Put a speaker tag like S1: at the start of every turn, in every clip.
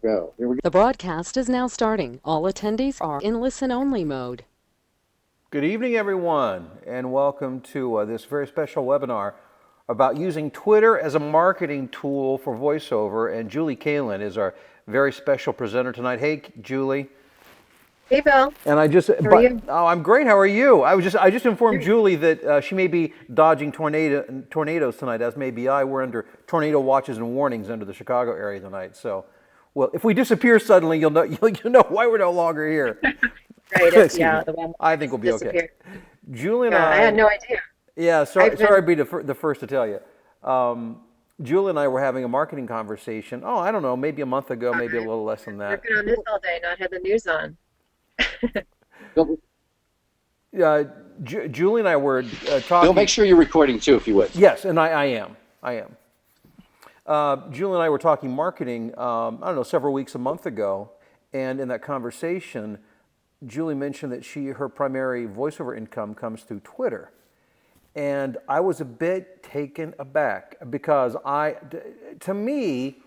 S1: Go. Here we go.
S2: The broadcast is now starting. All attendees are in listen-only mode.
S3: Good evening, everyone, and welcome to this very special webinar about using Twitter as a marketing tool for voiceover. And Julie Kaylin is our very special presenter tonight. Hey, Julie.
S4: Hey, Bill.
S3: And I just,
S4: How are you?
S3: oh, I'm great. How are you? I just informed Julie that she may be dodging tornadoes tonight, as may be I. We're under tornado watches and warnings under the Chicago area tonight. So, well, if we disappear suddenly, you'll know you'll know why we're no longer here.
S4: Right. Yeah, the one
S3: I think we'll be okay. Julie and
S4: I had no idea.
S3: Yeah, sorry to be the first to tell you. Julie and I were having a marketing conversation. Oh, I don't know, maybe a month ago, maybe a little less than that.
S4: Working on this all day, not had the news on.
S3: Julie and I were talking.
S1: Bill, make sure you're recording too, if you would.
S3: Yes, and I am. Julie and I were talking marketing, I don't know, several weeks, a month ago, and in that conversation, Julie mentioned that her primary voiceover income comes through Twitter. And I was a bit taken aback because to me,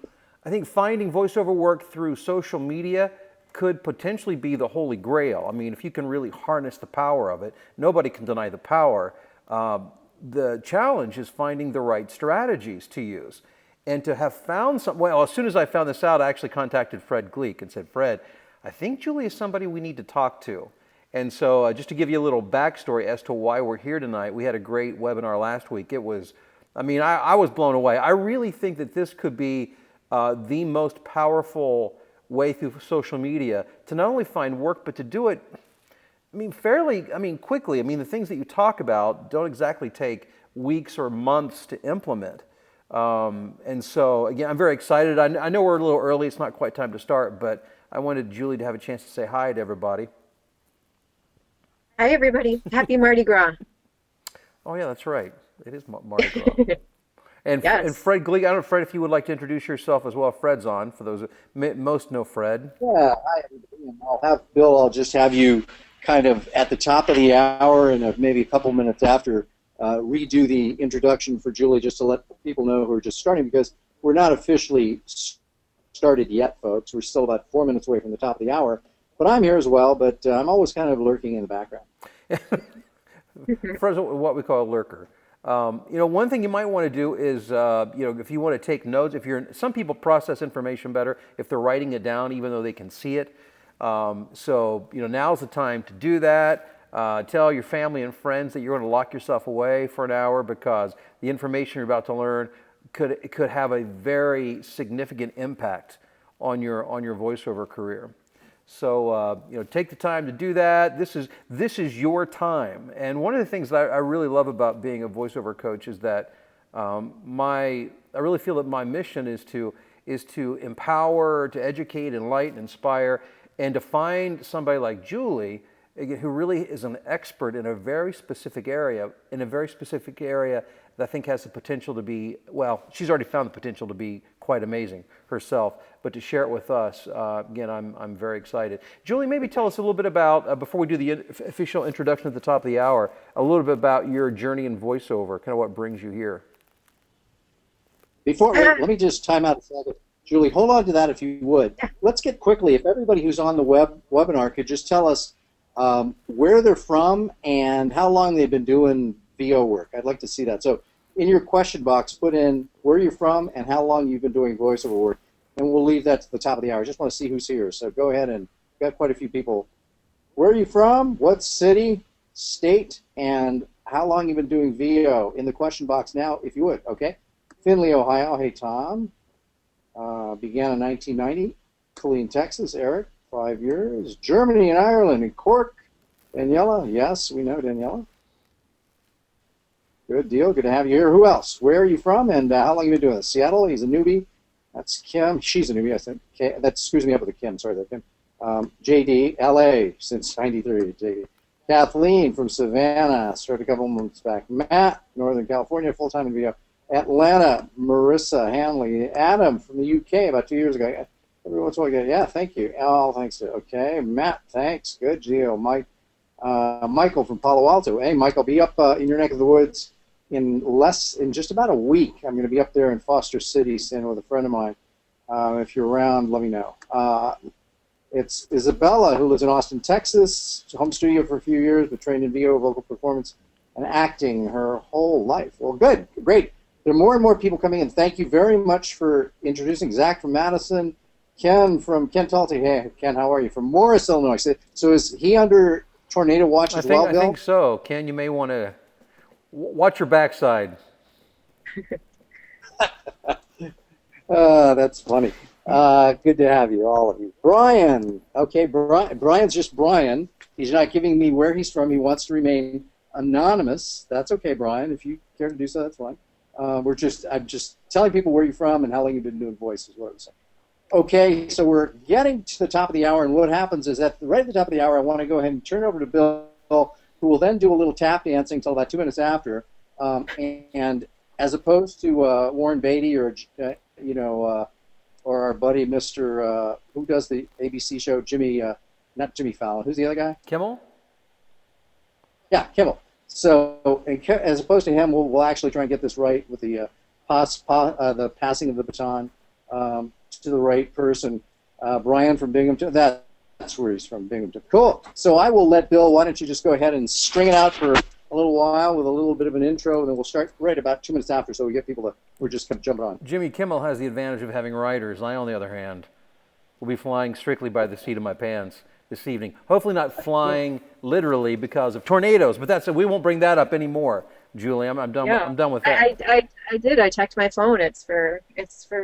S3: I think finding voiceover work through social media could potentially be the holy grail. I mean, if you can really harness the power of it, nobody can deny the power. The challenge is finding the right strategies to use. And to have found some, well, as soon as I found this out, I actually contacted Fred Gleek and said, Fred, I think Julie is somebody we need to talk to. And so just to give you a little backstory as to why we're here tonight, we had a great webinar last week. It was, I was blown away. I really think that this could be the most powerful way through social media to not only find work, but to do it, quickly. The things that you talk about don't exactly take weeks or months to implement. And so, again, I'm very excited. I know we're a little early. It's not quite time to start, but I wanted Julie to have a chance to say hi to everybody.
S4: Hi, everybody. Happy Mardi Gras.
S3: Oh, yeah, that's right. It is Mardi Gras. And,
S4: Yes.
S3: and Fred Gleek, I don't know, Fred, if you would like to introduce yourself as well. Fred's on, for those most know Fred.
S1: Yeah, hi, everybody. And I'll just have you kind of at the top of the hour and maybe a couple minutes after redo the introduction for Julie just to let people know who are just starting, because we're not officially started yet, folks. We're still about 4 minutes away from the top of the hour. But I'm here as well, but I'm always kind of lurking in the background.
S3: Fred's what we call a lurker. One thing you might want to do is, if you want to take notes, some people process information better if they're writing it down, even though they can see it. Now's the time to do that. Tell your family and friends that you're going to lock yourself away for an hour because the information you're about to learn could have a very significant impact on your voiceover career. So take the time to do that. This is your time. And one of the things that I really love about being a voiceover coach is that I really feel that my mission is to empower, to educate, enlighten, inspire, and to find somebody like Julie, again, who really is an expert in a very specific area, that I think has the potential to be, well, she's already found the potential to be quite amazing herself, but to share it with us, again, I'm very excited. Julie, maybe tell us a little bit about, before we do the official introduction at the top of the hour, a little bit about your journey in voiceover, kind of what brings you here.
S1: Let me just time out a second. Julie, hold on to that if you would. Let's get quickly, if everybody who's on the webinar could just tell us where they're from and how long they've been doing VO work. I'd like to see that. So in your question box, put in where you're from and how long you've been doing voiceover work, and we'll leave that to the top of the hour. I just want to see who's here. So go ahead, and we've got quite a few people. Where are you from? What city, state, and how long you've been doing VO in the question box now, if you would, okay? Findlay, Ohio. Hey, Tom. Began in 1990. Killeen, Texas. Eric, 5 years. Germany and Ireland. And Cork. Daniela. Yes, we know Daniela. Good deal. Good to have you here. Who else? Where are you from, and how long have you been doing this? Seattle. He's a newbie. That's Kim. She's a newbie, I think. That screws me up with the Kim. Sorry, that Kim. JD, LA since '93. JD. Kathleen from Savannah. Started a couple months back. Matt, Northern California, full-time in video. Atlanta. Marissa Hanley. Adam from the UK about 2 years ago. Every once in a while, yeah, thank you. Al, thanks. Okay. Matt, thanks. Good. Gio. Mike. Michael from Palo Alto. Hey, Michael, be up in your neck of the woods in just about a week. I'm going to be up there in Foster City, staying with a friend of mine. If you're around, let me know. It's Isabella, who lives in Austin, Texas, home studio for a few years, but trained in VO, vocal performance, and acting her whole life. Well, good, great. There are more and more people coming in. Thank you very much for introducing Zach from Madison, Ken from Kentucky. Hey, Ken, how are you? From Morris, Illinois. So is he under tornado watch as well, Bill?
S3: I think so. Ken, you may want to watch your backside.
S1: That's funny. Good to have you, all of you. Brian. Okay, Brian's just Brian. He's not giving me where he's from. He wants to remain anonymous. That's okay, Brian. If you care to do so, that's fine. I'm just telling people where you're from and how long you've been doing voice is what I'm saying. Okay, so we're getting to the top of the hour, and what happens is right at the top of the hour, I want to go ahead and turn it over to Bill, who will then do a little tap dancing until about 2 minutes after. And as opposed to Warren Beatty or our buddy Mr. Who does the ABC show, not Jimmy Fallon. Who's the other guy?
S3: Kimmel?
S1: Yeah, Kimmel. So as opposed to him, we'll actually try and get this right with the passing of the baton to the right person. Brian from Binghamton. That's where he's from, Binghamton. Cool. So I will let Bill. Why don't you just go ahead and string it out for a little while with a little bit of an intro, and then we'll start right about 2 minutes after, so we get people we're just kind of jumping on.
S3: Jimmy Kimmel has the advantage of having writers. I, on the other hand, will be flying strictly by the seat of my pants this evening. Hopefully not flying literally because of tornadoes, but that's it. We won't bring that up anymore, Julie. I'm done.
S4: Yeah.
S3: I'm done with that.
S4: I did. I checked my phone. It's for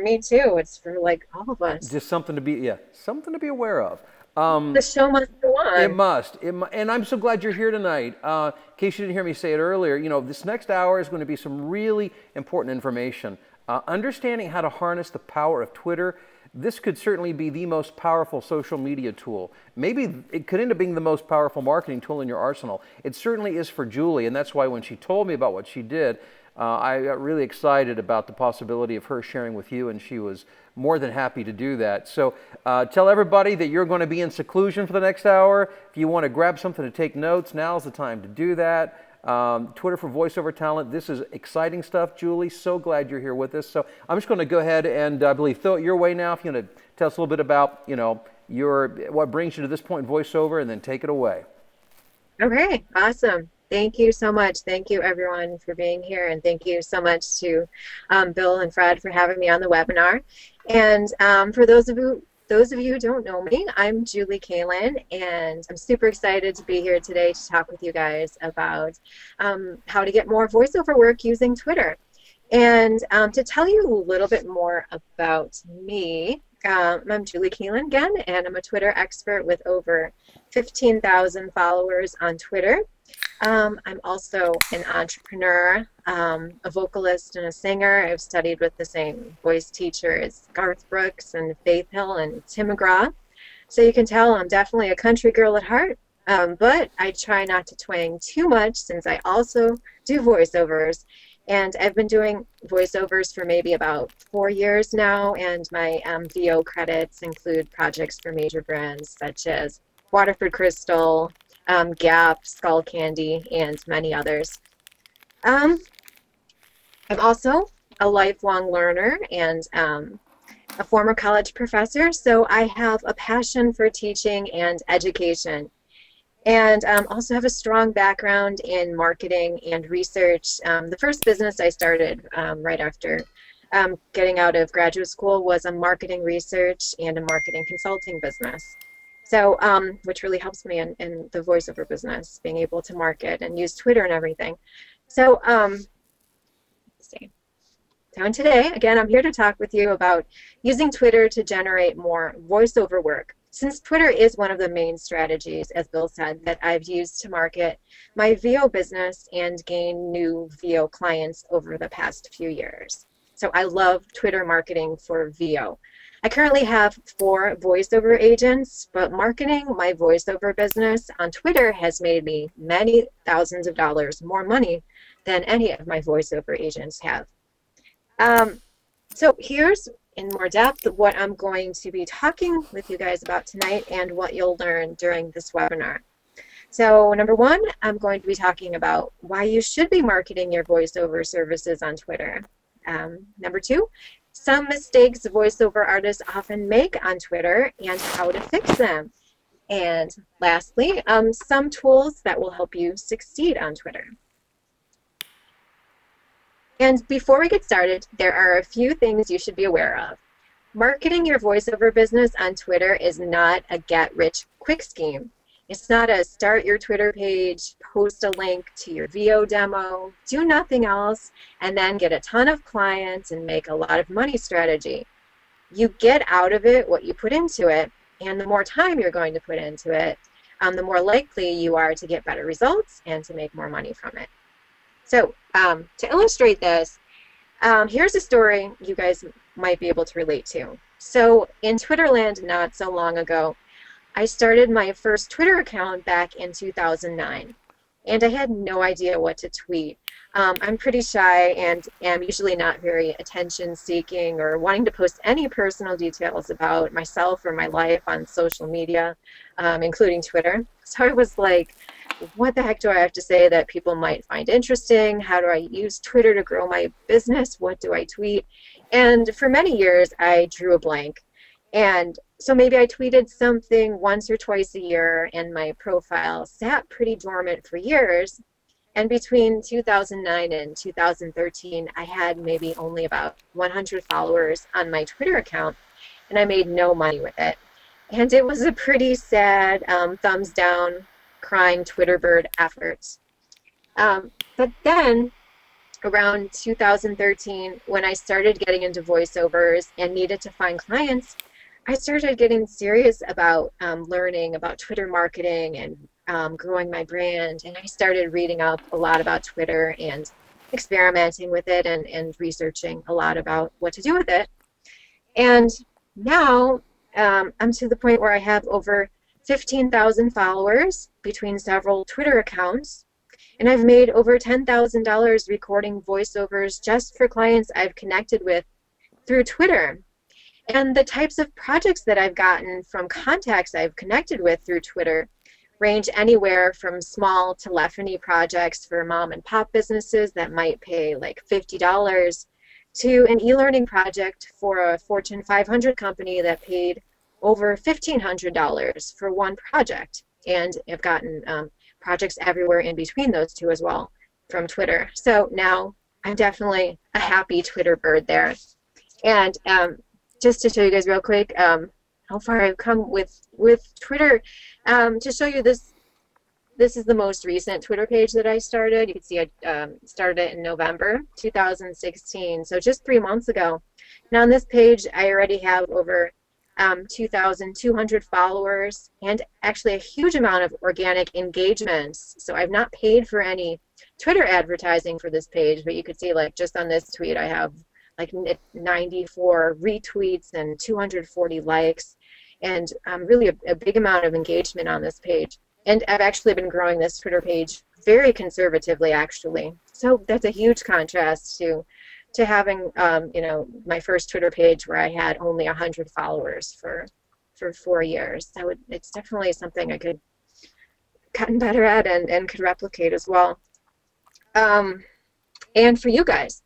S4: me too. It's for like all of us.
S3: Just something to be aware of.
S4: The show must go on.
S3: It must. And I'm so glad you're here tonight. In case you didn't hear me say it earlier, this next hour is going to be some really important information. Understanding how to harness the power of Twitter. This could certainly be the most powerful social media tool. Maybe it could end up being the most powerful marketing tool in your arsenal. It certainly is for Julie, and that's why when she told me about what she did, I got really excited about the possibility of her sharing with you, and she was more than happy to do that. So tell everybody that you're going to be in seclusion for the next hour. If you want to grab something to take notes, now's the time to do that. Twitter for voiceover talent. This is exciting stuff, Julie. So glad you're here with us. So I'm just going to go ahead and I believe throw it your way now. If you want to tell us a little bit about what brings you to this point in voiceover, and then take it away.
S4: Okay, awesome. Thank you so much. Thank you, everyone, for being here, and thank you so much to Bill and Fred for having me on the webinar. And for those of you who don't know me, I'm Julie Kaylin, and I'm super excited to be here today to talk with you guys about how to get more voiceover work using Twitter. And to tell you a little bit more about me, I'm Julie Kaylin again, and I'm a Twitter expert with over 15,000 followers on Twitter. I'm also an entrepreneur, a vocalist and a singer. I've studied with the same voice teachers, Garth Brooks and Faith Hill and Tim McGraw. So you can tell I'm definitely a country girl at heart, but I try not to twang too much since I also do voiceovers. And I've been doing voiceovers for maybe about 4 years now, and my VO credits include projects for major brands such as Waterford Crystal, Gap, Skull Candy, and many others. I'm also a lifelong learner and a former college professor, so I have a passion for teaching and education. And also have a strong background in marketing and research. The first business I started right after getting out of graduate school was a marketing research and a marketing consulting business. So, which really helps me in the voiceover business, being able to market and use Twitter and everything. So, let's see. So, and today, again, I'm here to talk with you about using Twitter to generate more voiceover work. Since Twitter is one of the main strategies, as Bill said, that I've used to market my VO business and gain new VO clients over the past few years. So I love Twitter marketing for VO. I currently have 4 voiceover agents, but marketing my voiceover business on Twitter has made me many thousands of dollars more money than any of my voiceover agents have. So here's in more depth what I'm going to be talking with you guys about tonight and what you'll learn during this webinar. So number 1, I'm going to be talking about why you should be marketing your voiceover services on Twitter. Number 2, some mistakes voiceover artists often make on Twitter and how to fix them. And lastly, some tools that will help you succeed on Twitter. And before we get started, there are a few things you should be aware of. Marketing your voiceover business on Twitter is not a get-rich-quick scheme. It's not a start your Twitter page, post a link to your VO demo, do nothing else, and then get a ton of clients and make a lot of money strategy. You get out of it what you put into it, and the more time you're going to put into it, the more likely you are to get better results and to make more money from it. So to illustrate this, here's a story you guys might be able to relate to. So in Twitterland not so long ago, I started my first Twitter account back in 2009, and I had no idea what to tweet. I'm pretty shy and am usually not very attention-seeking or wanting to post any personal details about myself or my life on social media, including Twitter. So I was like, what the heck do I have to say that people might find interesting? How do I use Twitter to grow my business? What do I tweet? And for many years, I drew a blank. And so maybe I tweeted something once or twice a year, and my profile sat pretty dormant for years. And between 2009 and 2013, I had maybe only about 100 followers on my Twitter account, and I made no money with it. And it was a pretty sad, thumbs down, crying Twitter bird effort. But then, around 2013, when I started getting into voiceovers and needed to find clients, I started getting serious about learning about Twitter marketing and growing my brand. And I started reading up a lot about Twitter and experimenting with it and researching a lot about what to do with it. And now I'm to the point where I have over 15,000 followers between several Twitter accounts. And I've made over $10,000 recording voiceovers just for clients I've connected with through Twitter. And the types of projects that I've gotten from contacts I've connected with through Twitter range anywhere from small telephony projects for mom and pop businesses that might pay like $50 to an e-learning project for a Fortune 500 company that paid over $1,500 for one project. And I've gotten projects everywhere in between those two as well from Twitter. So now I'm definitely a happy Twitter bird there. And just to show you guys real quick how far I've come with Twitter, to show you this is the most recent Twitter page that I started. You can see I started it in November 2016, so just 3 months ago. Now on this page, I already have over 2,200 followers and actually a huge amount of organic engagements. So I've not paid for any Twitter advertising for this page, but you could see like just on this tweet I have like 94 retweets and 240 likes, and really a big amount of engagement on this page. And I've actually been growing this Twitter page very conservatively, actually. So that's a huge contrast to having, my first Twitter page where I had only 100 followers for 4 years. So it's definitely something I could gotten better at and could replicate as well. And for you guys.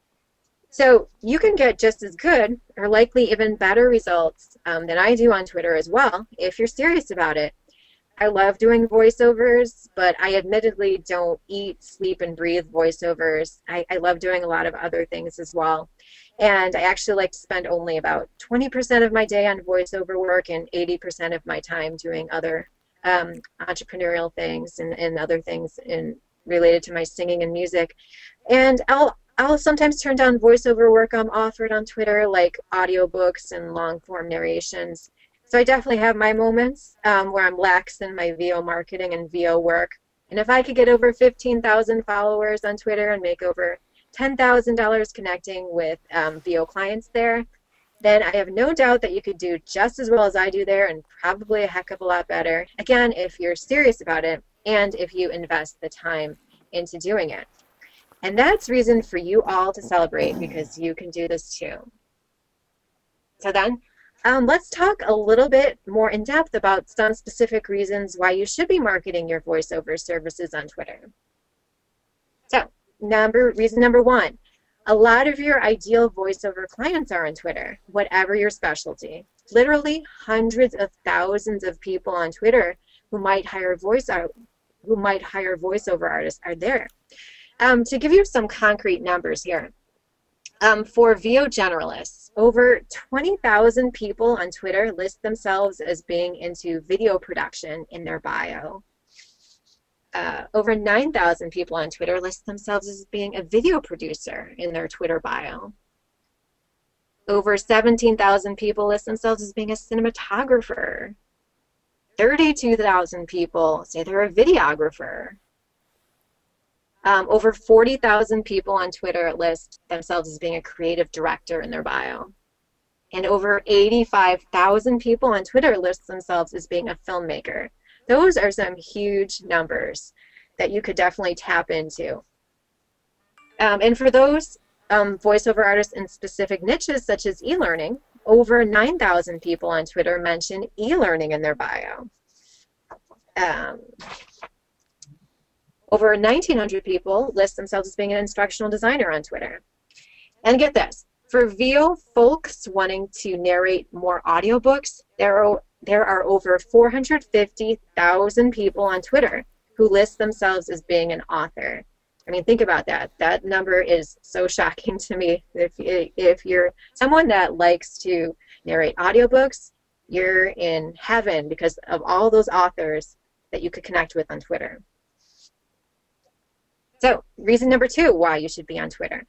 S4: So you can get just as good or likely even better results than I do on Twitter as well if you're serious about it. I love doing voiceovers, but I admittedly don't eat, sleep, and breathe voiceovers. I love doing a lot of other things as well. And I actually like to spend only about 20% of my day on voiceover work and 80% of my time doing other entrepreneurial things and other things related to my singing and music. And I'll sometimes turn down voiceover work I'm offered on Twitter, like audiobooks and long-form narrations. So I definitely have my moments where I'm lax in my VO marketing and VO work. And if I could get over 15,000 followers on Twitter and make over $10,000 connecting with VO clients there, then I have no doubt that you could do just as well as I do there and probably a heck of a lot better. Again, if you're serious about it and if you invest the time into doing it. And that's reason for you all to celebrate, because you can do this too. So then, let's talk a little bit more in depth about some specific reasons why you should be marketing your voiceover services on Twitter. So, reason number one, A lot of your ideal voiceover clients are on Twitter, whatever your specialty. Literally hundreds of thousands of people on Twitter who might hire voiceover artists are there. To give you some concrete numbers here, for VO generalists, over 20,000 people on Twitter list themselves as being into video production in their bio. Over 9,000 people on Twitter list themselves as being a video producer in their Twitter bio. Over 17,000 people list themselves as being a cinematographer. 32,000 people say they're a videographer. Over 40,000 people on Twitter list themselves as being a creative director in their bio. And over 85,000 people on Twitter list themselves as being a filmmaker. Those are some huge numbers that you could definitely tap into. And for those voiceover artists in specific niches such as e-learning, over 9,000 people on Twitter mention e-learning in their bio. Over 1,900 people list themselves as being an instructional designer on Twitter. And get this, for VO folks wanting to narrate more audiobooks, there are over 450,000 people on Twitter who list themselves as being an author. I mean, think about that. That number is so shocking to me. If you're someone that likes to narrate audiobooks, you're in heaven because of all those authors that you could connect with on Twitter. So, reason number 2 why you should be on Twitter.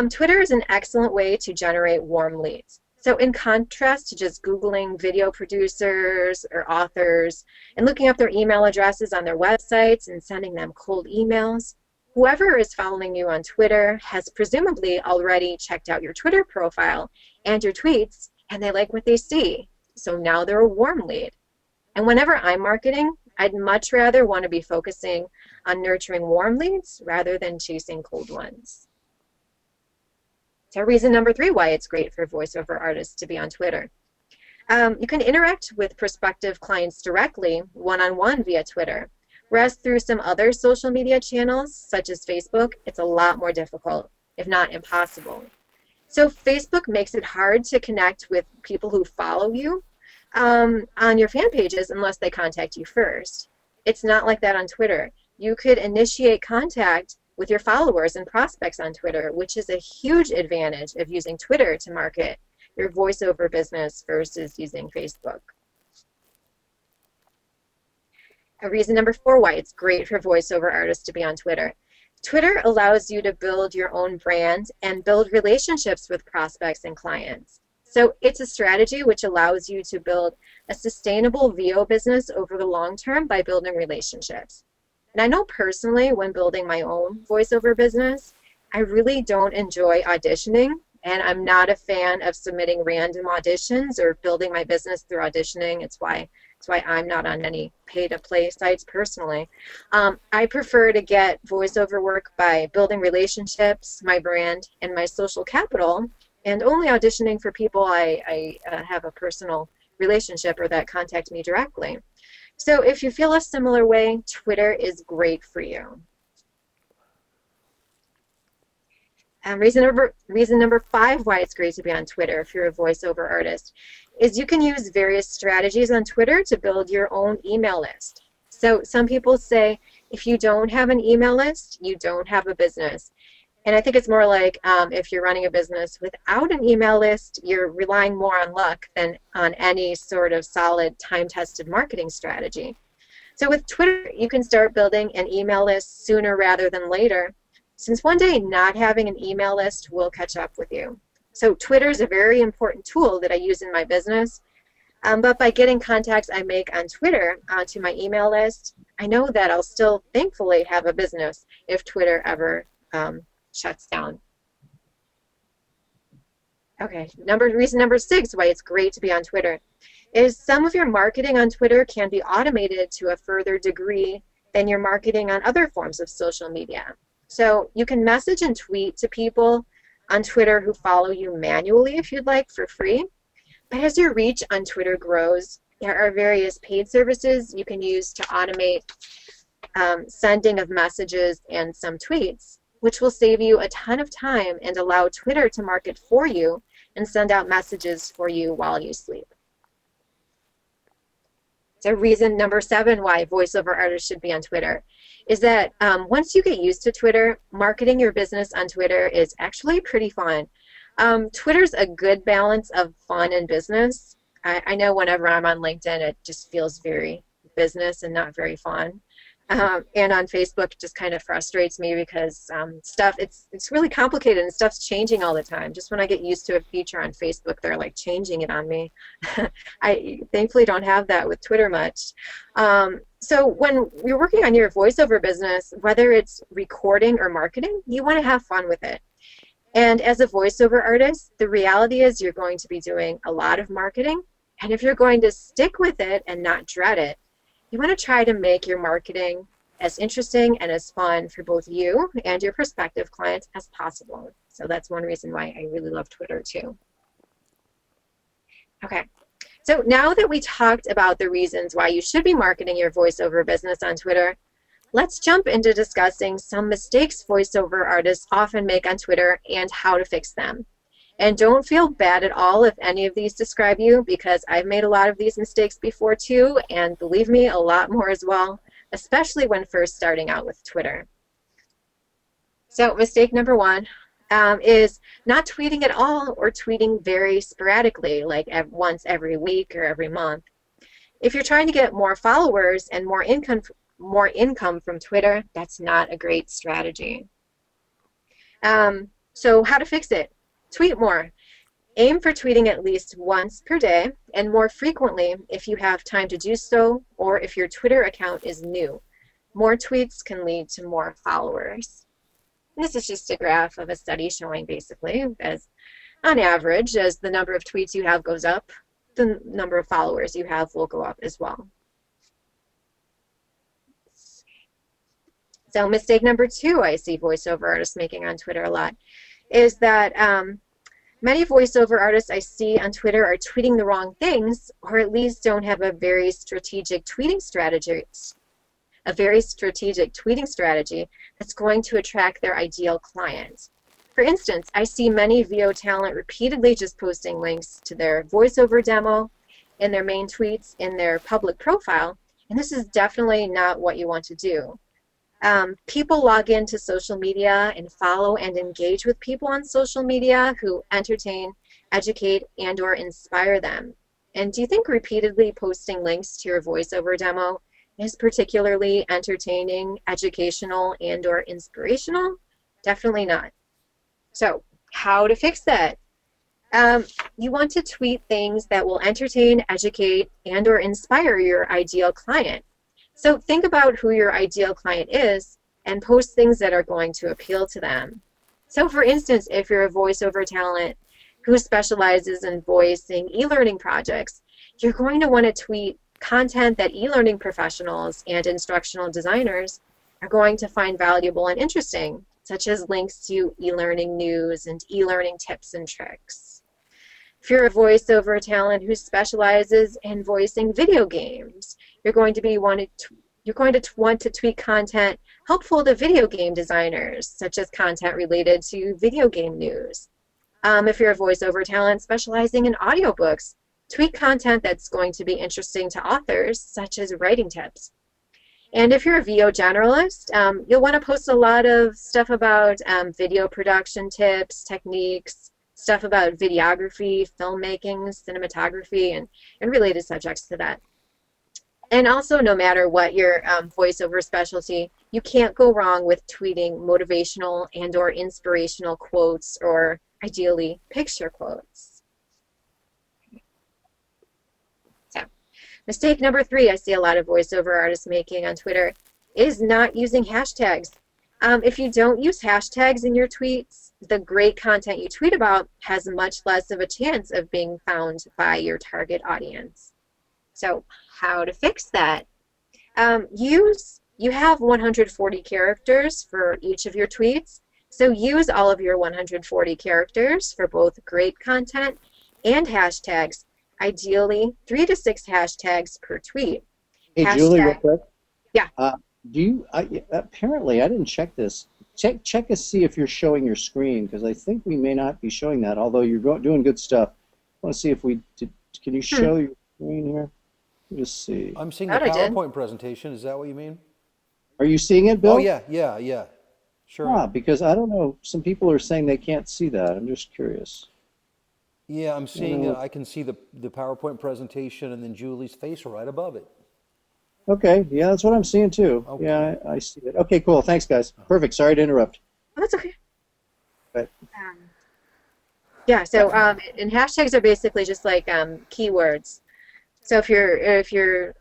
S4: Twitter is an excellent way to generate warm leads. So in contrast to just Googling video producers or authors and looking up their email addresses on their websites and sending them cold emails, whoever is following you on Twitter has presumably already checked out your Twitter profile and your tweets, and they like what they see. So now they're a warm lead. And whenever I'm marketing, I'd much rather want to be focusing on nurturing warm leads rather than chasing cold ones. So reason number 3 why it's great for voiceover artists to be on Twitter. You can interact with prospective clients directly, one-on-one via Twitter, whereas through some other social media channels, such as Facebook, it's a lot more difficult, if not impossible. So Facebook makes it hard to connect with people who follow you on your fan pages unless they contact you first. It's not like that on Twitter. You could initiate contact with your followers and prospects on Twitter, which is a huge advantage of using Twitter to market your voiceover business versus using Facebook. Reason number 4 why it's great for voiceover artists to be on Twitter. Twitter allows you to build your own brand and build relationships with prospects and clients. So it's a strategy which allows you to build a sustainable VO business over the long term by building relationships. And I know personally when building my own voiceover business, I really don't enjoy auditioning, and I'm not a fan of submitting random auditions or building my business through auditioning. It's why I'm not on any pay-to-play sites personally. I prefer to get voiceover work by building relationships, my brand, and my social capital, and only auditioning for people I have a personal relationship or that contact me directly. So if you feel a similar way, Twitter is great for you. Reason number 5 why it's great to be on Twitter if you're a voiceover artist is you can use various strategies on Twitter to build your own email list. So some people say if you don't have an email list, you don't have a business. And I think it's more like if you're running a business without an email list, you're relying more on luck than on any sort of solid time-tested marketing strategy. So with Twitter, you can start building an email list sooner rather than later, since one day not having an email list will catch up with you. So Twitter is a very important tool that I use in my business, but by getting contacts I make on Twitter onto my email list, I know that I'll still thankfully have a business if Twitter ever shuts down. Okay, reason number 6 why it's great to be on Twitter is some of your marketing on Twitter can be automated to a further degree than your marketing on other forms of social media. So you can message and tweet to people on Twitter who follow you manually if you'd like for free. But as your reach on Twitter grows, there are various paid services you can use to automate sending of messages and some tweets. which will save you a ton of time and allow Twitter to market for you and send out messages for you while you sleep. So reason number 7 why voiceover artists should be on Twitter is that once you get used to Twitter, marketing your business on Twitter is actually pretty fun. Twitter's a good balance of fun and business. I know whenever I'm on LinkedIn, it just feels very business and not very fun. And on Facebook, it just kind of frustrates me because it's really complicated and stuff's changing all the time. Just when I get used to a feature on Facebook, they're like changing it on me. I thankfully don't have that with Twitter much. So when you're working on your voiceover business, whether it's recording or marketing, you want to have fun with it. And as a voiceover artist, the reality is you're going to be doing a lot of marketing. And if you're going to stick with it and not dread it, you want to try to make your marketing as interesting and as fun for both you and your prospective clients as possible. So that's one reason why I really love Twitter too. Okay, so now that we talked about the reasons why you should be marketing your voiceover business on Twitter, let's jump into discussing some mistakes voiceover artists often make on Twitter and how to fix them. And don't feel bad at all if any of these describe you, because I've made a lot of these mistakes before too, and believe me, a lot more as well, especially when first starting out with Twitter. So mistake number 1 is not tweeting at all or tweeting very sporadically, like once every week or every month. If you're trying to get more followers and more income from Twitter, that's not a great strategy. So how to fix it? Tweet more. Aim for tweeting at least once per day and more frequently if you have time to do so or if your Twitter account is new. More tweets can lead to more followers. And this is just a graph of a study showing basically as on average, as the number of tweets you have goes up, the number of followers you have will go up as well. So mistake number 2 I see voiceover artists making on Twitter a lot is that many voiceover artists I see on Twitter are tweeting the wrong things, or at least don't have a very strategic tweeting strategy. That's going to attract their ideal client. For instance, I see many VO talent repeatedly just posting links to their voiceover demo in their main tweets in their public profile, and this is definitely not what you want to do. People log into social media and follow and engage with people on social media who entertain, educate, and or inspire them. And do you think repeatedly posting links to your voiceover demo is particularly entertaining, educational, and or inspirational? Definitely not. So how to fix that? You want to tweet things that will entertain, educate, and or inspire your ideal client. So think about who your ideal client is and post things that are going to appeal to them. So for instance, if you're a voiceover talent who specializes in voicing e-learning projects, you're going to want to tweet content that e-learning professionals and instructional designers are going to find valuable and interesting, such as links to e-learning news and e-learning tips and tricks. If you're a voiceover talent who specializes in voicing video games, you're going to want to tweet content helpful to video game designers, such as content related to video game news. If you're a voiceover talent specializing in audiobooks, tweet content that's going to be interesting to authors, such as writing tips. And if you're a VO generalist, you'll want to post a lot of stuff about video production tips, techniques, stuff about videography, filmmaking, cinematography, and related subjects to that. And also, no matter what your voiceover specialty, you can't go wrong with tweeting motivational and or inspirational quotes, or ideally picture quotes. So, mistake number 3 I see a lot of voiceover artists making on Twitter is not using hashtags. If you don't use hashtags in your tweets, the great content you tweet about has much less of a chance of being found by your target audience. So how to fix that? You have 140 characters for each of your tweets, so use all of your 140 characters for both great content and hashtags, ideally 3 to 6 hashtags per tweet.
S1: Hey, Julie, real quick.
S4: Yeah.
S1: Apparently, I didn't check this. check to see if you're showing your screen, because I think we may not be showing that, although you're doing good stuff. I want to see if we did. Can you show your screen here? Let me just see.
S3: I'm seeing the
S4: Thought I did.
S3: PowerPoint presentation. Is that what you mean?
S1: Are you seeing it, Bill?
S3: Oh, yeah. Sure.
S1: Ah, because I don't know. Some people are saying they can't see that. I'm just curious.
S3: Yeah, I'm seeing,
S1: know-
S3: I can see the PowerPoint presentation and then Julie's face right above it.
S1: Okay, yeah, that's what I'm seeing too.
S3: Okay.
S1: Yeah, I see it. Okay, cool. Thanks, guys. Perfect. Sorry to interrupt.
S4: Oh, that's okay.
S1: Right.
S4: Yeah, so and hashtags are basically just like keywords. So if you're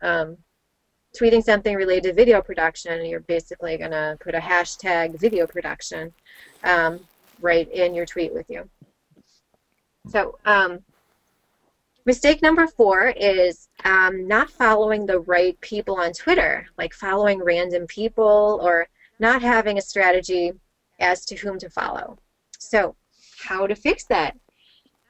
S4: tweeting something related to video production, you're basically gonna put a hashtag video production right in your tweet with you. So mistake number 4 is not following the right people on Twitter, like following random people or not having a strategy as to whom to follow. So how to fix that?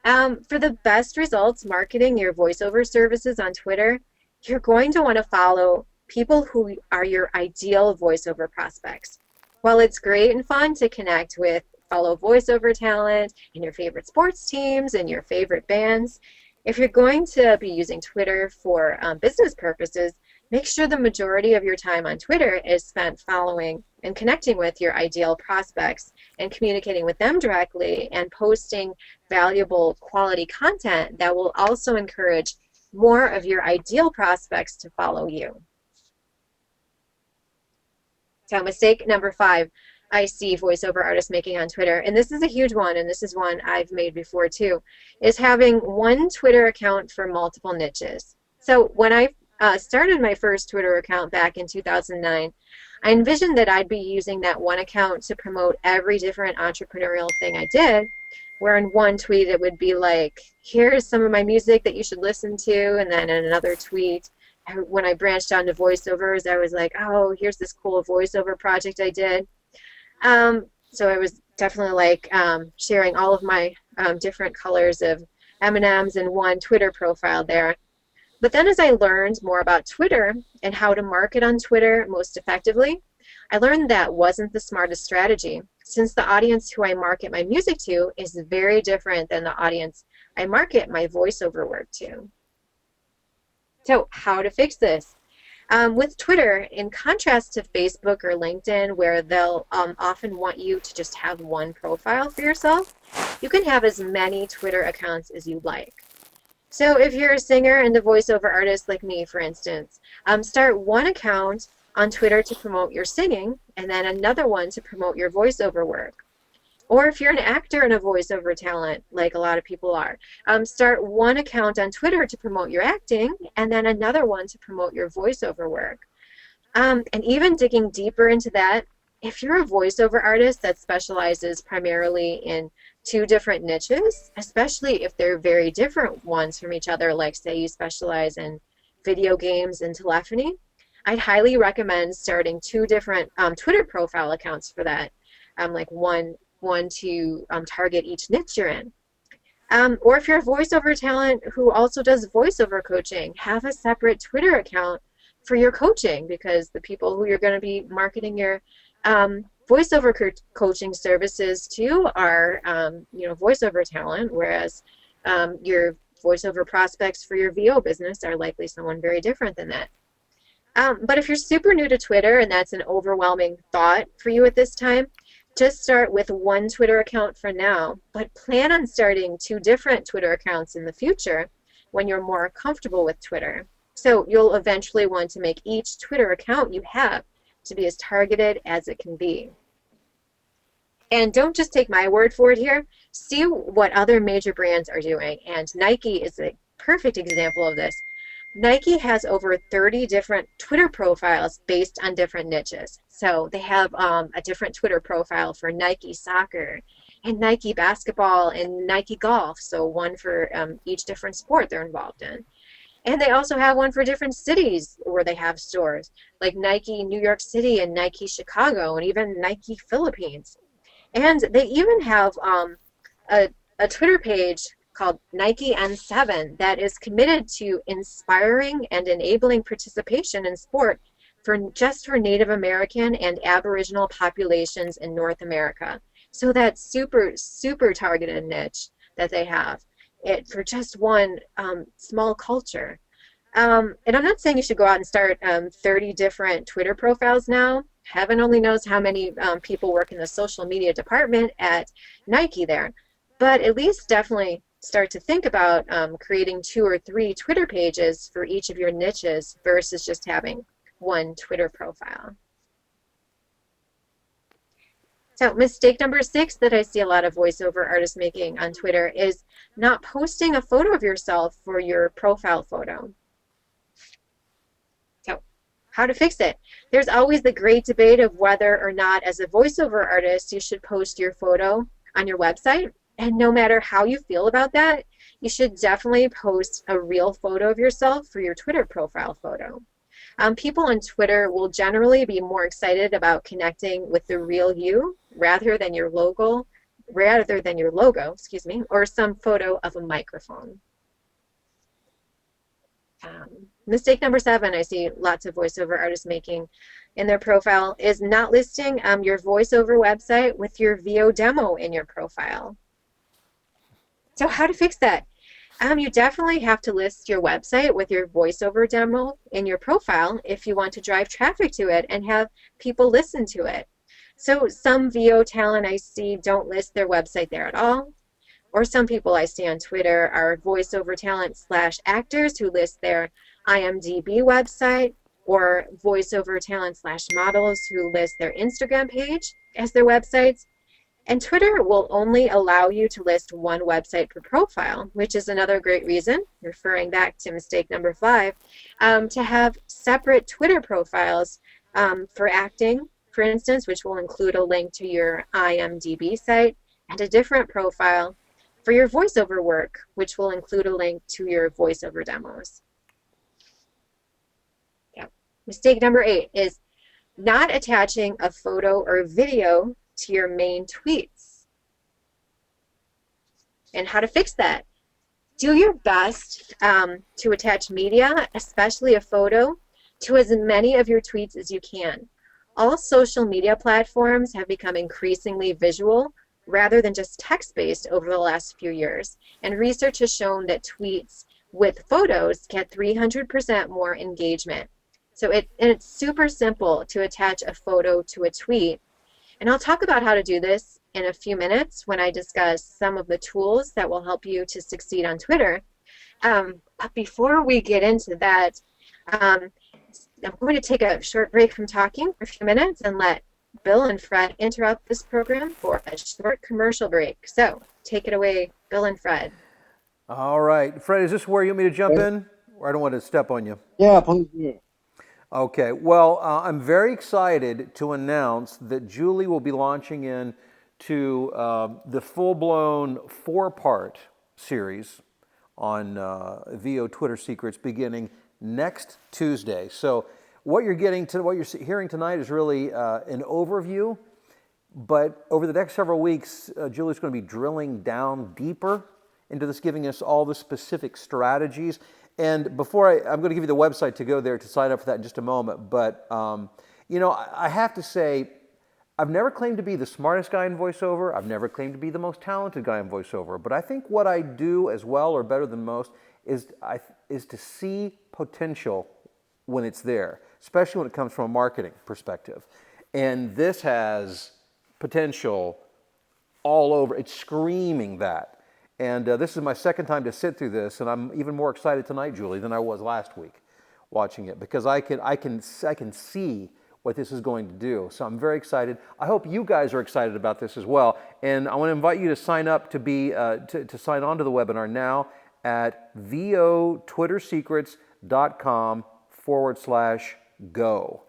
S4: For the best results marketing your voiceover services on Twitter, you're going to want to follow people who are your ideal voiceover prospects. While it's great and fun to connect with fellow voiceover talent and your favorite sports teams and your favorite bands, if you're going to be using Twitter for business purposes, make sure the majority of your time on Twitter is spent following and connecting with your ideal prospects and communicating with them directly and posting valuable quality content that will also encourage more of your ideal prospects to follow you. So mistake number 5 I see voiceover artists making on Twitter, and this is a huge one, and this is one I've made before too, is having one Twitter account for multiple niches. So when I started my first Twitter account back in 2009, I envisioned that I'd be using that one account to promote every different entrepreneurial thing I did, where in one tweet it would be like, here's some of my music that you should listen to, and then in another tweet, when I branched onto voiceovers, I was like, oh, here's this cool voiceover project I did. So I was definitely like sharing all of my different colors of M&Ms in one Twitter profile there. But then as I learned more about Twitter and how to market on Twitter most effectively, I learned that wasn't the smartest strategy, since the audience who I market my music to is very different than the audience I market my voiceover work to. So how to fix this? With Twitter, in contrast to Facebook or LinkedIn, where they'll often want you to just have one profile for yourself, you can have as many Twitter accounts as you like. So if you're a singer and a voiceover artist like me, for instance, start one account on Twitter to promote your singing and then another one to promote your voiceover work. Or if you're an actor and a voiceover talent, like a lot of people are, start one account on Twitter to promote your acting and then another one to promote your voiceover work. And even digging deeper into that, if you're a voiceover artist that specializes primarily in 2 different niches, especially if they're very different ones from each other, like say you specialize in video games and telephony, I'd highly recommend starting 2 different Twitter profile accounts for that, like one to target each niche you're in. Or if you're a voiceover talent who also does voiceover coaching, have a separate Twitter account for your coaching, because the people who you're going to be marketing your voiceover coaching services to are voiceover talent, whereas your voiceover prospects for your VO business are likely someone very different than that. But if you're super new to Twitter and that's an overwhelming thought for you at this time, just start with one Twitter account for now, but plan on starting 2 different Twitter accounts in the future when you're more comfortable with Twitter. So you'll eventually want to make each Twitter account you have to be as targeted as it can be. And don't just take my word for it here. See what other major brands are doing, and Nike is a perfect example of this. Nike has over 30 different Twitter profiles based on different niches. So they have a different Twitter profile for Nike soccer and Nike basketball and Nike golf. So one for each different sport they're involved in. And they also have one for different cities where they have stores, like Nike New York City and Nike Chicago and even Nike Philippines. And they even have a Twitter page called Nike N7 that is committed to inspiring and enabling participation in sport for Native American and Aboriginal populations in North America. So that super targeted niche that they have it for just one small culture. And I'm not saying you should go out and start 30 different Twitter profiles now. Heaven only knows how many people work in the social media department at Nike there. But at least definitely start to think about creating 2 or 3 Twitter pages for each of your niches versus just having one Twitter profile. So mistake number 6 that I see a lot of voiceover artists making on Twitter is not posting a photo of yourself for your profile photo. So how to fix it? There's always the great debate of whether or not as a voiceover artist you should post your photo on your website. And no matter how you feel about that, you should definitely post a real photo of yourself for your Twitter profile photo. People on Twitter will generally be more excited about connecting with the real you rather than your logo, or some photo of a microphone. Mistake number 7 I see lots of voiceover artists making in their profile is not listing your voiceover website with your VO demo in your profile. So how to fix that? You definitely have to list your website with your voiceover demo in your profile if you want to drive traffic to it and have people listen to it. So some VO talent I see don't list their website there at all. Or some people I see on Twitter are voiceover talent / actors who list their IMDb website, or voiceover talent / models who list their Instagram page as their websites. And Twitter will only allow you to list one website per profile, which is another great reason, referring back to mistake number 5, to have separate Twitter profiles for acting, for instance, which will include a link to your IMDb site, and a different profile for your voiceover work, which will include a link to your voiceover demos. Yeah. Mistake number 8 is not attaching a photo or video to your main tweets. And how to fix that? Do your best to attach media, especially a photo, to as many of your tweets as you can. All social media platforms have become increasingly visual rather than just text-based over the last few years. And research has shown that tweets with photos get 300% more engagement. So it's super simple to attach a photo to a tweet. And I'll talk about how to do this in a few minutes when I discuss some of the tools that will help you to succeed on Twitter. But before we get into that, I'm going to take a short break from talking for a few minutes and let Bill and Fred interrupt this program for a short commercial break. So take it away, Bill and Fred.
S3: All right. Fred, is this where you want me to jump in? Or I don't want to step on you.
S1: Yeah, please do.
S3: Okay, well, I'm very excited to announce that Julie will be launching into the full-blown 4-part series on VO Twitter Secrets beginning next Tuesday. So what you're hearing tonight is really an overview, but over the next several weeks, Julie's going to be drilling down deeper into this, giving us all the specific strategies. And before I'm going to give you the website to go there to sign up for that in just a moment. But, I have to say, I've never claimed to be the smartest guy in voiceover. I've never claimed to be the most talented guy in voiceover. But I think what I do as well or better than most is to see potential when it's there, especially when it comes from a marketing perspective. And this has potential all over. It's screaming that. And this is my second time to sit through this, and I'm even more excited tonight, Julie, than I was last week watching it, because I can see what this is going to do. So I'm very excited. I hope you guys are excited about this as well. And I want to invite you to sign up to sign on to the webinar now at votwittersecrets.com/go.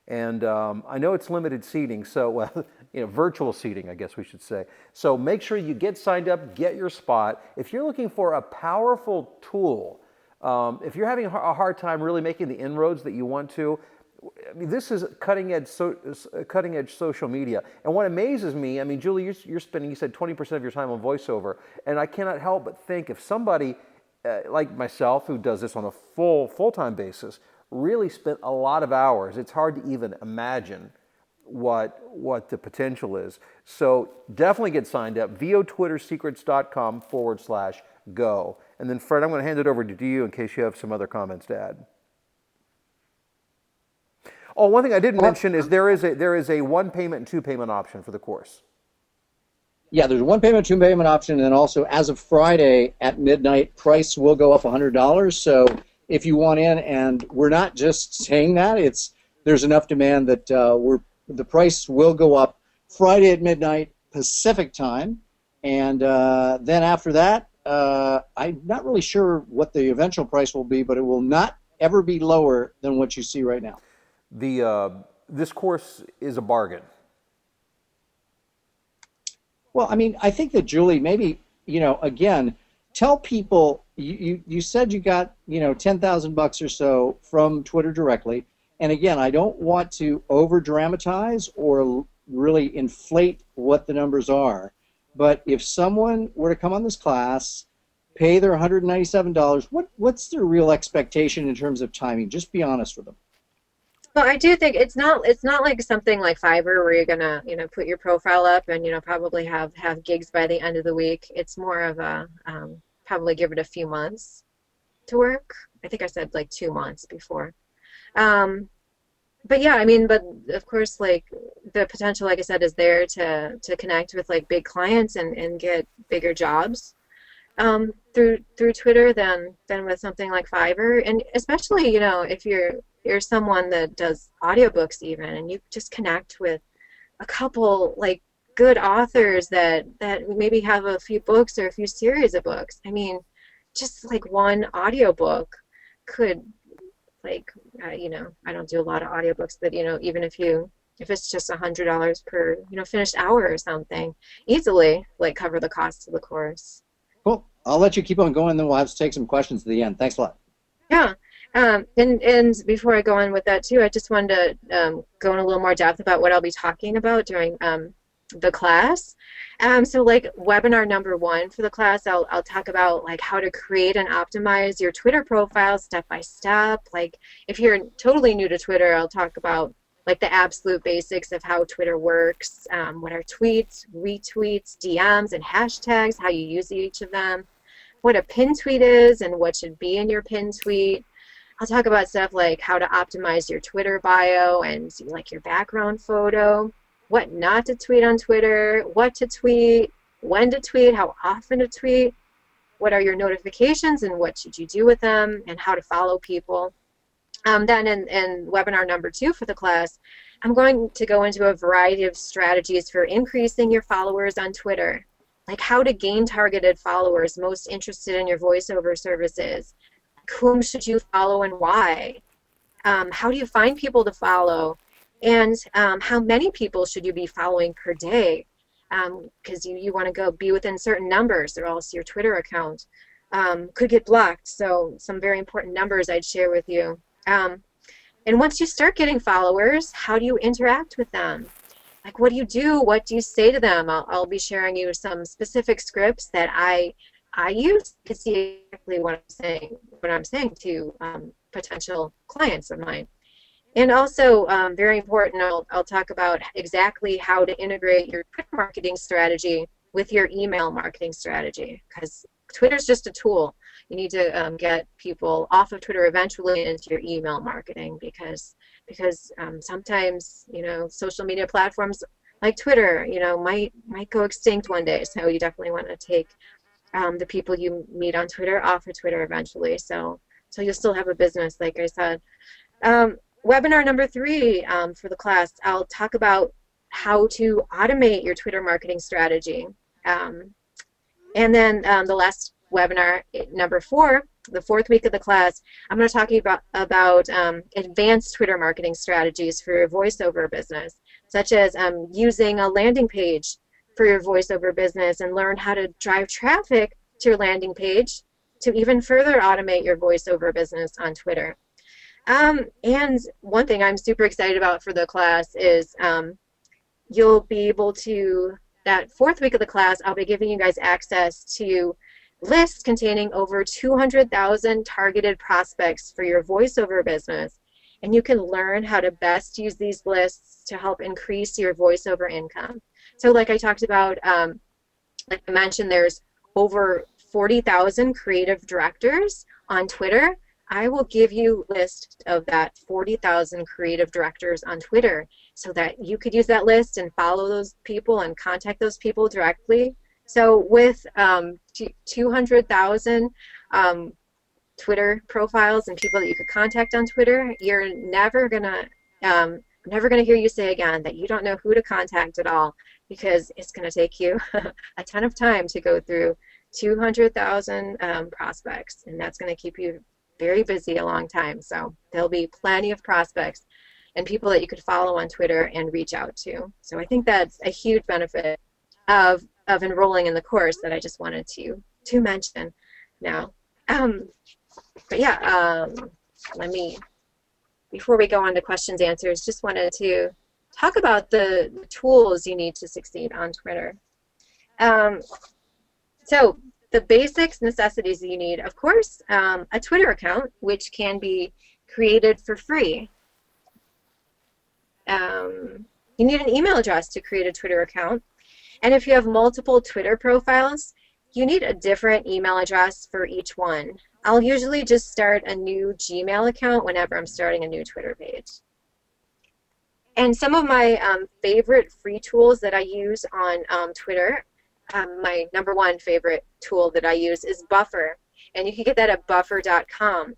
S3: And I know it's limited seating, so virtual seating, I guess we should say. So make sure you get signed up, get your spot. If you're looking for a powerful tool, if you're having a hard time really making the inroads that you want to, this is cutting edge social media. And what amazes me, Julie, you're spending, you said 20% of your time on voiceover, and I cannot help but think if somebody like myself, who does this on a full-time basis, really spent a lot of hours. It's hard to even imagine what the potential is. So definitely get signed up. VOTwittersecrets.com/go. And then Fred, I'm going to hand it over to you in case you have some other comments to add. Oh, one thing I didn't mention is there is a one payment and two payment option for the course.
S1: Yeah, there's one payment, two payment option, and then also as of Friday at midnight, price will go up $100. So if you want in, and we're not just saying that, there's enough demand that the price will go up Friday at midnight Pacific time, and then after that, I'm not really sure what the eventual price will be, but it will not ever be lower than what you see right now.
S3: This course is a bargain.
S1: Well, I mean, I think that Julie, maybe, again, tell people you said you got, $10,000 or so from Twitter directly. And again, I don't want to over dramatize or really inflate what the numbers are. But if someone were to come on this class, pay their $197, what's their real expectation in terms of timing? Just be honest with them.
S4: Well, I do think it's not like something like Fiverr where you're gonna put your profile up and probably have gigs by the end of the week. It's more of a probably give it a few months to work. I think I said like 2 months before. But yeah, I mean, but of course, like the potential, like I said, is there to connect with like big clients and get bigger jobs through Twitter than with something like Fiverr. And especially, if you're someone that does audiobooks even, and you just connect with a couple like good authors that maybe have a few books or a few series of books. I mean, just like one audiobook could like, I don't do a lot of audiobooks, but even if it's just $100 per, finished hour or something, easily like cover the cost of the course.
S1: Cool. I'll let you keep on going, then we'll have to take some questions at the end. Thanks a lot.
S4: Yeah. And before I go on with that too, I just wanted to go in a little more depth about what I'll be talking about during the class. So like webinar number 1 for the class, I'll talk about like how to create and optimize your Twitter profile step by step. Like if you're totally new to Twitter, I'll talk about like the absolute basics of how Twitter works, what are tweets, retweets, DMs, and hashtags, how you use each of them, what a pin tweet is and what should be in your pin tweet. I'll talk about stuff like how to optimize your Twitter bio and like your background photo, what not to tweet on Twitter, what to tweet, when to tweet, how often to tweet, what are your notifications and what should you do with them, and how to follow people. Then in webinar number 2 for the class, I'm going to go into a variety of strategies for increasing your followers on Twitter, like how to gain targeted followers most interested in your voiceover services. Whom should you follow and why? How do you find people to follow? And how many people should you be following per day? Because you want to go be within certain numbers or else your Twitter account could get blocked. So some very important numbers I'd share with you. And once you start getting followers, how do you interact with them? Like what do you do? What do you say to them? I'll be sharing you some specific scripts that I use to see exactly what I'm saying to potential clients of mine. And also, very important, I'll talk about exactly how to integrate your Twitter marketing strategy with your email marketing strategy, because Twitter's just a tool. You need to get people off of Twitter eventually into your email marketing, because sometimes social media platforms like Twitter might go extinct one day. So you definitely want to take the people you meet on Twitter off of Twitter eventually. So you'll still have a business, like I said. Webinar number 3 for the class, I'll talk about how to automate your Twitter marketing strategy. And then the last webinar, number 4, the 4th week of the class, I'm going to talk about advanced Twitter marketing strategies for your voiceover business, such as using a landing page for your voiceover business and learn how to drive traffic to your landing page to even further automate your voiceover business on Twitter. And one thing I'm super excited about for the class is you'll be able to, that 4th week of the class, I'll be giving you guys access to lists containing over 200,000 targeted prospects for your voiceover business and you can learn how to best use these lists to help increase your voiceover income. So like I talked about, like I mentioned, there's over 40,000 creative directors on Twitter. I will give you a list of that 40,000 creative directors on Twitter so that you could use that list and follow those people and contact those people directly. So with 200,000 Twitter profiles and people that you could contact on Twitter, you're never gonna hear you say again that you don't know who to contact at all, because it's gonna take you a ton of time to go through 200,000 prospects, and that's gonna keep you very busy a long time. So there'll be plenty of prospects and people that you could follow on Twitter and reach out to. So I think that's a huge benefit of enrolling in the course that I just wanted to mention now. But yeah, before we go on to questions, answers, just wanted to talk about the tools you need to succeed on Twitter. So the basics, necessities you need, of course, a Twitter account, which can be created for free. You need an email address to create a Twitter account. And if you have multiple Twitter profiles, you need a different email address for each one. I'll usually just start a new Gmail account whenever I'm starting a new Twitter page. And some of my favorite free tools that I use on Twitter, my #1 favorite tool that I use is Buffer. And you can get that at buffer.com.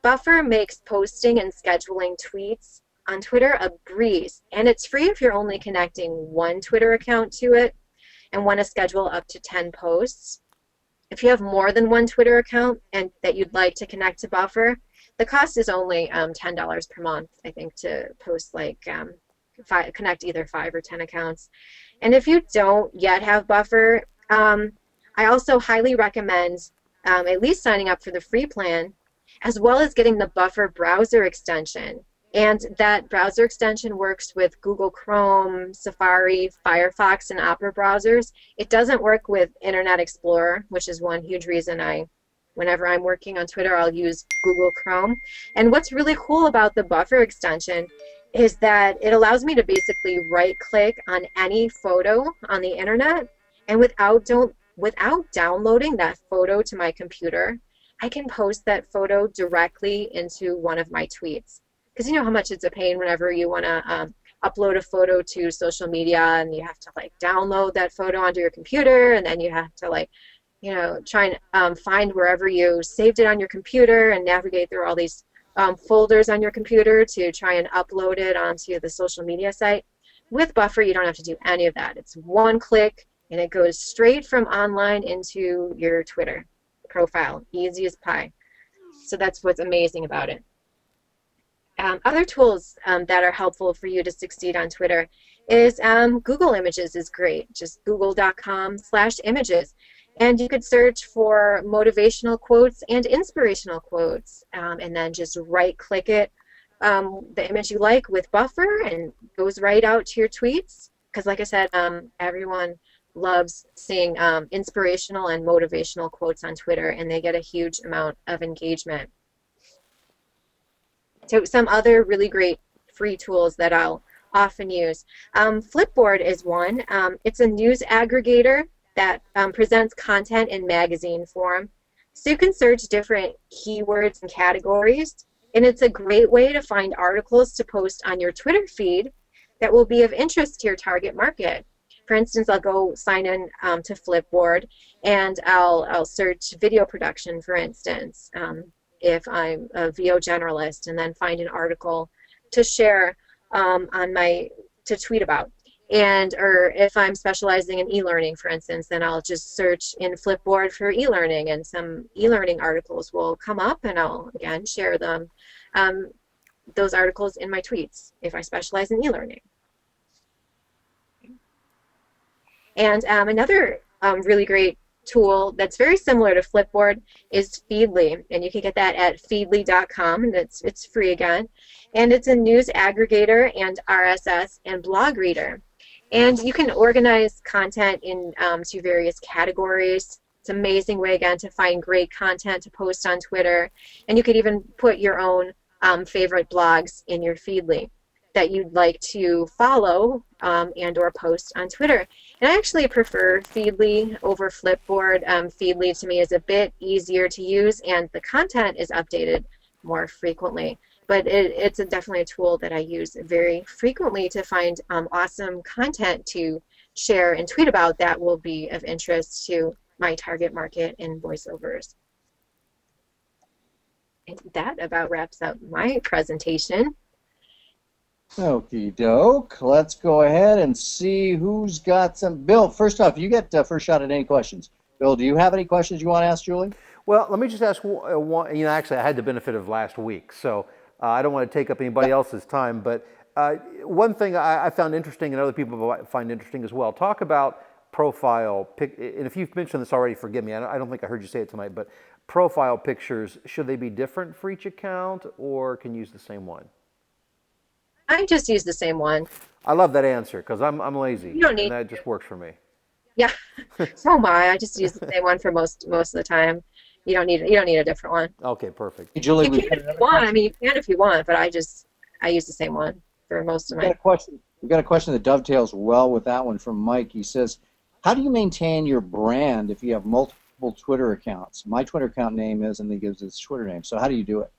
S4: Buffer makes posting and scheduling tweets on Twitter a breeze. And it's free if you're only connecting one Twitter account to it and want to schedule up to 10 posts. If you have more than one Twitter account and that you'd like to connect to Buffer, the cost is only $10 per month, I think, to post like connect either 5 or 10 accounts. And if you don't yet have Buffer, I also highly recommend at least signing up for the free plan, as well as getting the Buffer browser extension. And that browser extension works with Google Chrome, Safari, Firefox, and Opera browsers. It doesn't work with Internet Explorer, which is one huge reason whenever I'm working on Twitter, I'll use Google Chrome. And what's really cool about the Buffer extension is that it allows me to basically right-click on any photo on the internet, and without downloading that photo to my computer, I can post that photo directly into one of my tweets. Because you know how much it's a pain whenever you want to upload a photo to social media, and you have to like download that photo onto your computer, and then you have to like, you know, try and find wherever you saved it on your computer and navigate through all these folders on your computer to try and upload it onto the social media site. With Buffer, you don't have to do any of that. It's one click, and it goes straight from online into your Twitter profile, easy as pie. So that's what's amazing about it. Other tools that are helpful for you to succeed on Twitter is Google Images is great. Just google.com/images. And you could search for motivational quotes and inspirational quotes, and then just right-click it, the image you like with Buffer, and goes right out to your tweets. Because like I said, everyone loves seeing inspirational and motivational quotes on Twitter, and they get a huge amount of engagement. So some other really great free tools that I'll often use. Flipboard is one. It's a news aggregator that presents content in magazine form. So you can search different keywords and categories, and it's a great way to find articles to post on your Twitter feed that will be of interest to your target market. For instance, I'll go sign in to Flipboard, and I'll search video production, for instance, if I'm a VO generalist, and then find an article to share to tweet about. Or if I'm specializing in e-learning, for instance, then I'll just search in Flipboard for e-learning, and some e-learning articles will come up, and I'll, again, share them, those articles in my tweets if I specialize in e-learning. And another really great tool that's very similar to Flipboard is Feedly, and you can get that at feedly.com, and it's free again. And it's a news aggregator and RSS and blog reader. And you can organize content into various categories. It's an amazing way, again, to find great content to post on Twitter. And you could even put your own favorite blogs in your Feedly that you'd like to follow and or post on Twitter. And I actually prefer Feedly over Flipboard. Feedly to me is a bit easier to use, and the content is updated more frequently. But it's definitely a tool that I use very frequently to find awesome content to share and tweet about that will be of interest to my target market in voiceovers. And that about wraps up my presentation.
S1: Okie doke. Let's go ahead and see who's got some. Bill, first off, you get first shot at any questions. Bill, do you have any questions you want to ask Julie?
S3: Well, let me just ask one. Actually, I had the benefit of last week, so I don't want to take up anybody else's time. But one thing I found interesting, and other people find interesting as well. Talk about profile pic. And if you've mentioned this already, forgive me. I don't think I heard you say it tonight. But profile pictures, should they be different for each account, or can you use the same one?
S4: I just use the same one.
S3: I love that answer because I'm lazy.
S4: You don't need
S3: and that just works for me.
S4: Yeah, so am I. I just use the same one for most of the time. You don't need a different one.
S3: Okay, perfect.
S1: Hey, Julie,
S4: You can if you want. I mean, you can if you want, but I use the same one for most of
S1: We've got a question. We've got a question that dovetails well with that one from Mike. He says, "How do you maintain your brand if you have multiple Twitter accounts? My Twitter account name is," and he gives his Twitter name. So how do you do it?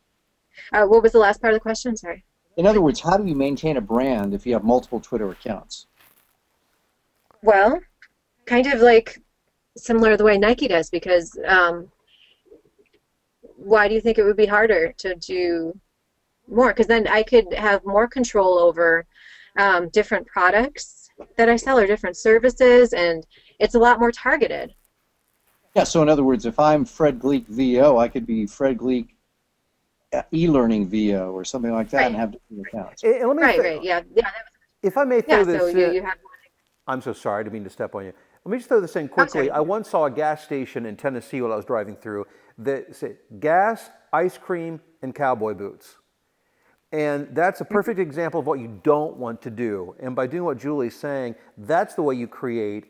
S4: What was the last part of the question? Sorry.
S1: In other words, how do you maintain a brand if you have multiple Twitter accounts?
S4: Well, kind of like similar to the way Nike does, because why do you think it would be harder to do more? Because then I could have more control over different products that I sell or different services, and it's a lot more targeted.
S1: Yeah, so in other words, if I'm Fred Gleek VO, I could be Fred Gleek e-learning VO or something like that,
S4: Right.
S1: And have different accounts.
S3: And let me
S4: Right, yeah.
S3: If I may throw
S4: Yeah,
S3: this
S4: so
S3: in,
S4: you have
S3: I'm so sorry, I didn't mean to step on you. Let me just throw this in quickly.
S4: sorry.
S3: I once saw a gas station in Tennessee while I was driving through that said gas, ice cream, and cowboy boots. And that's a perfect example of what you don't want to do. And by doing what Julie's saying, that's the way you create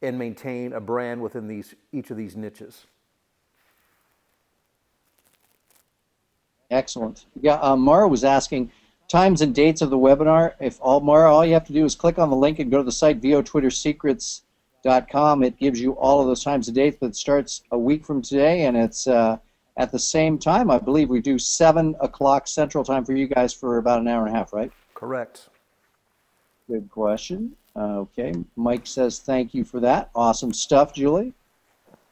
S3: and maintain a brand within each of these niches.
S1: Excellent. Yeah, Mara was asking times and dates of the webinar. Mara, all you have to do is click on the link and go to the site votwittersecrets.com. It gives you all of those times and dates, but it starts a week from today, and it's at the same time. I believe we do 7 o'clock Central Time for you guys for about an hour and a half, right?
S3: Correct.
S1: Good question. Okay, Mike says thank you for that. Awesome stuff, Julie.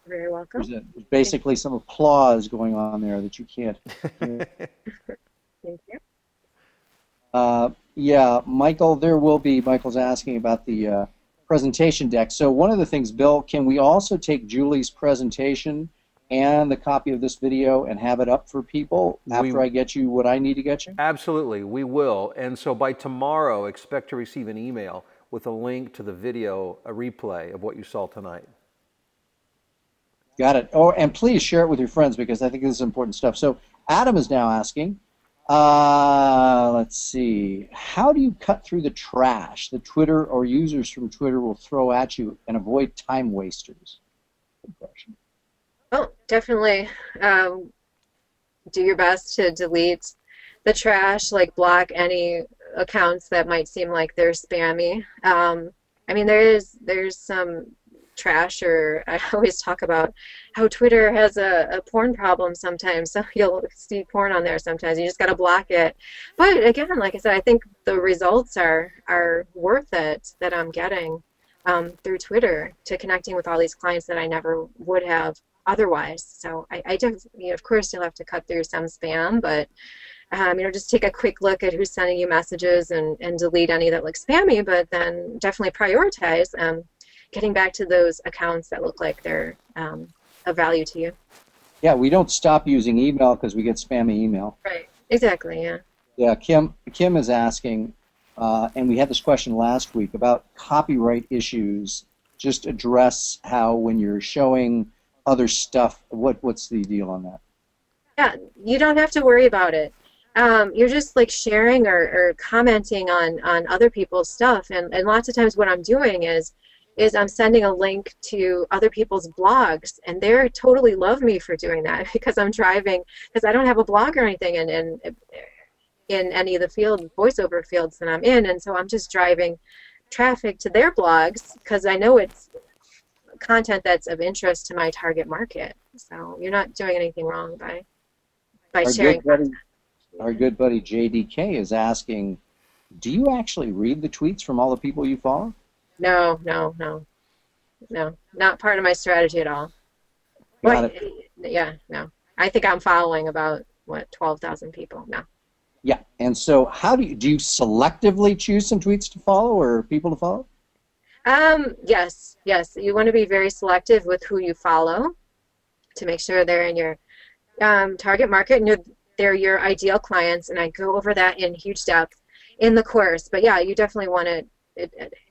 S4: You're very welcome.
S1: There's basically some applause going on there that you can't.
S4: Thank you.
S1: Yeah, Michael's asking about the presentation deck. So one of the things, Bill, can we also take Julie's presentation and the copy of this video and have it up for people after I get you what I need to get you?
S3: Absolutely, we will. And so by tomorrow, expect to receive an email with a link to the video, a replay of what you saw tonight.
S1: Got it. Oh, and please share it with your friends because I think this is important stuff. So Adam is now asking, let's see, how do you cut through the trash that Twitter or users from Twitter will throw at you and avoid time wasters? Good question.
S4: Oh, definitely do your best to delete the trash, like block any accounts that might seem like they're spammy. I mean, there's some trash, or I always talk about how Twitter has a porn problem sometimes, so you'll see porn on there sometimes. You just got to block it. But again, like I said, I think the results are worth it that I'm getting through Twitter to connecting with all these clients that I never would have otherwise. So I just, of course, you'll have to cut through some spam, but just take a quick look at who's sending you messages and delete any that look spammy, but then definitely prioritize getting back to those accounts that look like they're of value to you.
S1: Yeah, we don't stop using email because we get spammy email.
S4: Right, exactly, yeah.
S1: Yeah, Kim is asking, and we had this question last week about copyright issues. Just address how when you're showing other stuff, what's the deal on that?
S4: Yeah, you don't have to worry about it. You're just like sharing or commenting on other people's stuff, and lots of times what I'm doing is I'm sending a link to other people's blogs, and they totally love me for doing that because I'm driving, because I don't have a blog or anything, and in any of the voiceover fields that I'm in, and so I'm just driving traffic to their blogs because I know it's content that's of interest to my target market. So you're not doing anything wrong by
S1: Our
S4: sharing
S1: good buddy,
S4: content.
S1: our good buddy JDK is asking, do you actually read the tweets from all the people you follow?
S4: No, no, no, no, not part of my strategy at all.
S1: Got
S4: What?
S1: it.
S4: Yeah, no. I think I'm following about, what, 12,000 people? No.
S1: Yeah. And so how do you selectively choose some tweets to follow or people to follow?
S4: Yes, yes. You want to be very selective with who you follow to make sure they're in your target market and they're your ideal clients. And I go over that in huge depth in the course. But yeah, you definitely want to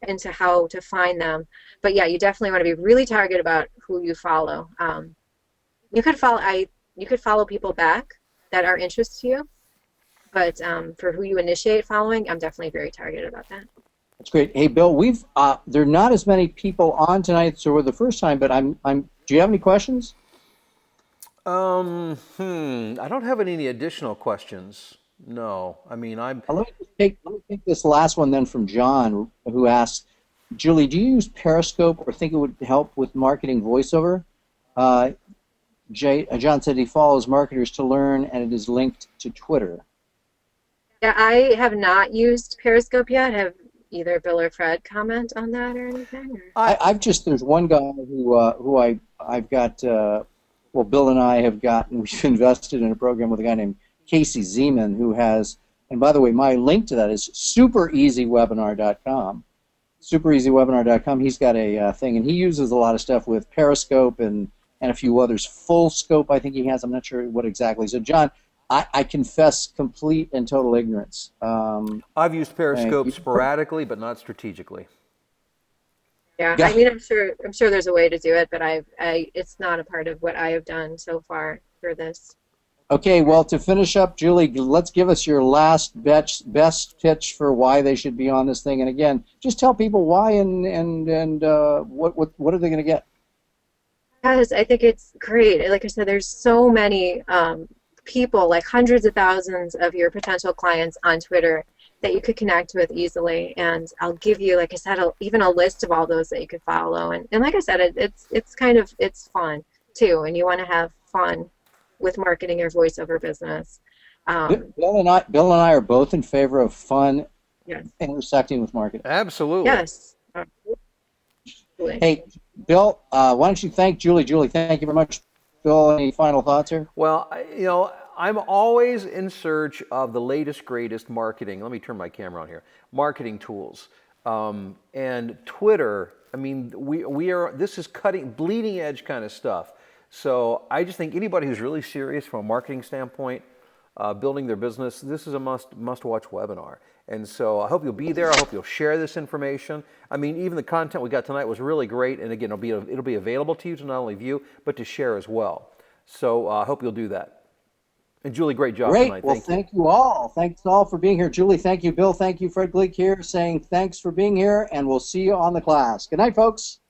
S4: into how to find them. But yeah, you definitely want to be really targeted about who you follow. You could follow people back that are interest to you, but for who you initiate following, I'm definitely very targeted about that.
S1: That's great. Hey, Bill, there are not as many people on tonight, so we're the first time, but do you have any questions?
S3: I don't have any additional questions. No, I mean,
S1: Let me take this last one then from John, who asks, Julie, do you use Periscope or think it would help with marketing voiceover? Uh, John said he follows marketers to learn, and it is linked to Twitter.
S4: Yeah, I have not used Periscope yet. Have either Bill or Fred comment on that or anything? Or?
S1: There's one guy who I've got, well, Bill and I have gotten, we've invested in a program with a guy named Casey Zeman who has, and by the way, my link to that is supereasywebinar.com. Supereasywebinar.com. He's got a thing, and he uses a lot of stuff with Periscope and a few others. Full Scope, I think he has. I'm not sure what exactly. So, John, I confess complete and total ignorance.
S3: I've used Periscope sporadically, but not strategically.
S4: Yeah, I mean, I'm sure there's a way to do it, but it's not a part of what I have done so far for this.
S1: Okay, well, to finish up, Julie, let's give us your last best pitch for why they should be on this thing. And again, just tell people why and what are they going to get?
S4: Because I think it's great. Like I said, there's so many people, like hundreds of thousands of your potential clients on Twitter that you could connect with easily. And I'll give you, like I said, even a list of all those that you could follow. And like I said, it's fun too. And you want to have fun with marketing your voiceover business.
S1: Bill and I are both in favor of fun,
S4: yes,
S1: intersecting with marketing.
S3: Absolutely.
S4: Yes.
S1: Absolutely. Hey, Bill, why don't you thank Julie? Julie, thank you very much. Bill, any final thoughts here?
S3: Well, I'm always in search of the latest, greatest marketing. Let me turn my camera on here. Marketing tools. And Twitter, I mean, this is bleeding edge kind of stuff. So I just think anybody who's really serious from a marketing standpoint, building their business, this is a must-watch webinar. And so I hope you'll be there. I hope you'll share this information. I mean, even the content we got tonight was really great. And again, it'll be available to you to not only view, but to share as well. So I hope you'll do that. And Julie, great job tonight.
S1: Well, thank you all. Thanks all for being here. Julie, thank you. Bill, thank you. Fred Gleek here saying thanks for being here, and we'll see you on the class. Good night, folks.